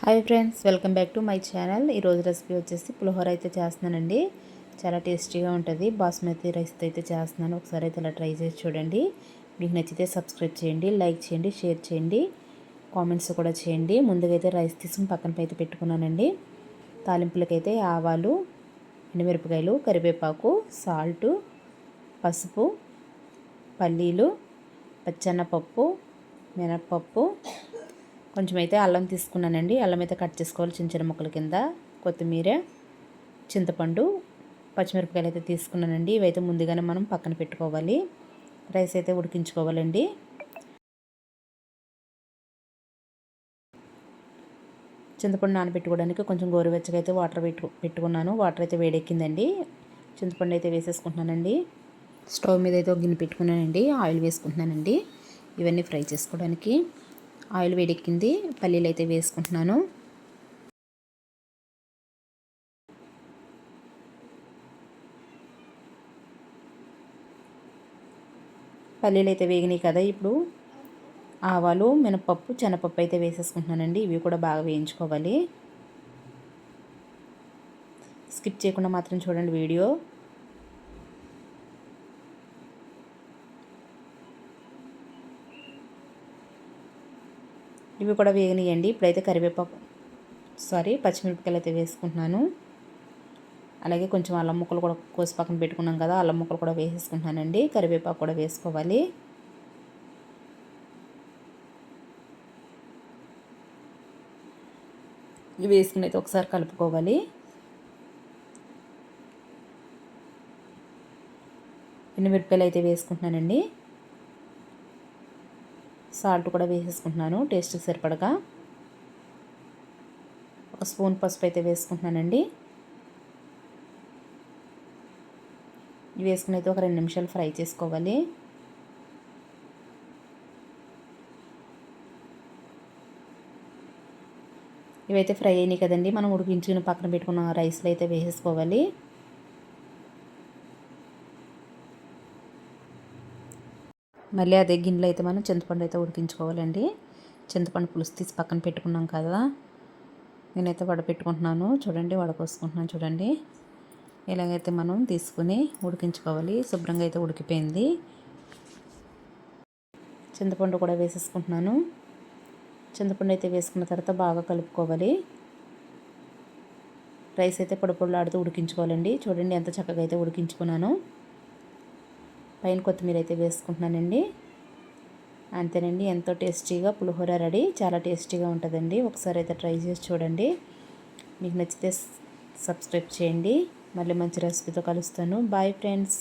Hi friends, welcome back to my channel. ఈరోజు recipe వచ్చేసి పులిహోర అయితే చేస్తున్నానండి. చాలా టేస్టీగా ఉంటుంది. బాస్మతి రైస్తో అయితే చేస్తున్నాను. ఒకసారి అయితే ఇలా ట్రై చేసి చూడండి. మీకు నచ్చితే సబ్స్క్రైబ్ చేయండి, లైక్ చేయండి, షేర్ చేయండి, కామెంట్స్ కూడా చేయండి. ముందుగా అయితే రైస్ తీసుకుని పక్కన అయితే పెట్టుకున్నానండి. తాలింపులకైతే ఆవాలు, ఎండుమిరపకాయలు, కరివేపాకు, సాల్టు, పసుపు, పల్లీలు, పచ్చెనపప్పు, మినప్పప్పు, కొంచెం అయితే అల్లం తీసుకున్నానండి. అల్లం అయితే కట్ చేసుకోవాలి చిన్న చిన్న ముక్కల కింద. కొత్తిమీర, చింతపండు, పచ్చిమిరపకాయలు అయితే తీసుకున్నానండి. ఇవైతే ముందుగానే మనం పక్కన పెట్టుకోవాలి. రైస్ అయితే ఉడికించుకోవాలండి. చింతపండు నానబెట్టుకోవడానికి కొంచెం గోరువెచ్చగా అయితే వాటర్ పెట్టుకున్నాను. వాటర్ అయితే వేడెక్కిందండి. చింతపండు అయితే వేసేసుకుంటున్నానండి. స్టవ్ మీద అయితే ఒక గిన్నె పెట్టుకున్నానండి. ఆయిల్ వేసుకుంటున్నానండి ఇవన్నీ ఫ్రై చేసుకోవడానికి. ఆయిల్ వేడెక్కింది. పల్లీలు అయితే వేసుకుంటున్నాను. పల్లీలు అయితే వేగినాయి కదా. ఇప్పుడు ఆవాలు, మినపప్పు, శనగపప్పు అయితే వేసేసుకుంటున్నానండి. ఇవి కూడా బాగా వేయించుకోవాలి. స్కిప్ చేయకుండా మాత్రం చూడండి వీడియో. ఇవి కూడా వేగనియండి. ఇప్పుడైతే పచ్చిమిరపకాయలు అయితే వేసుకుంటున్నాను. అలాగే కొంచెం అల్లం ముక్కలు కూడా కోసి పక్కన పెట్టుకున్నాం కదా, అల్లం ముక్కలు కూడా వేసేసుకుంటున్నానండి. కరివేపాకు కూడా వేసుకోవాలి. ఇవి వేసుకుని అయితే ఒకసారి కలుపుకోవాలి. ఎండుమిరపకాయలు అయితే వేసుకుంటున్నానండి. సాల్ట్ కూడా వేసేసుకుంటున్నాను టేస్ట్కి సరిపడగా. ఒక స్పూన్ పసుపు అయితే వేసుకుంటున్నానండి. ఇవి వేసుకుని అయితే ఒక 2 నిమిషాలు ఫ్రై చేసుకోవాలి. ఇవైతే ఫ్రై అయినాయి కదండి. మనం ఉడికించుకుని పక్కన పెట్టుకున్న రైస్లో అయితే వేసేసుకోవాలి. మళ్ళీ అదే గిన్నెలో అయితే మనం చింతపండు అయితే ఉడికించుకోవాలండి. చింతపండు పులుసు తీసి పక్కన పెట్టుకున్నాం కదా, నేనైతే వడపెట్టుకుంటున్నాను. చూడండి, వడపోసుకుంటున్నాను చూడండి. ఇలాగైతే మనం తీసుకుని ఉడికించుకోవాలి. శుభ్రంగా అయితే ఉడికిపోయింది. చింతపండు కూడా వేసేసుకుంటున్నాను. చింతపండు అయితే వేసుకున్న తర్వాత బాగా కలుపుకోవాలి. రైస్ అయితే పొడి ఉడికించుకోవాలండి. చూడండి ఎంత చక్కగా అయితే ఉడికించుకున్నాను. పైన కొత్తిమీర అయితే వేసుకుంటున్నానండి. అంతేనండి, ఎంతో టేస్టీగా పులిహోర రెడీ. చాలా టేస్టీగా ఉంటుందండి. ఒకసారి అయితే ట్రై చేసి చూడండి. మీకు నచ్చితే సబ్స్క్రైబ్ చేయండి. మళ్ళీ మంచి రెసిపీతో కలుస్తాను. Bye friends.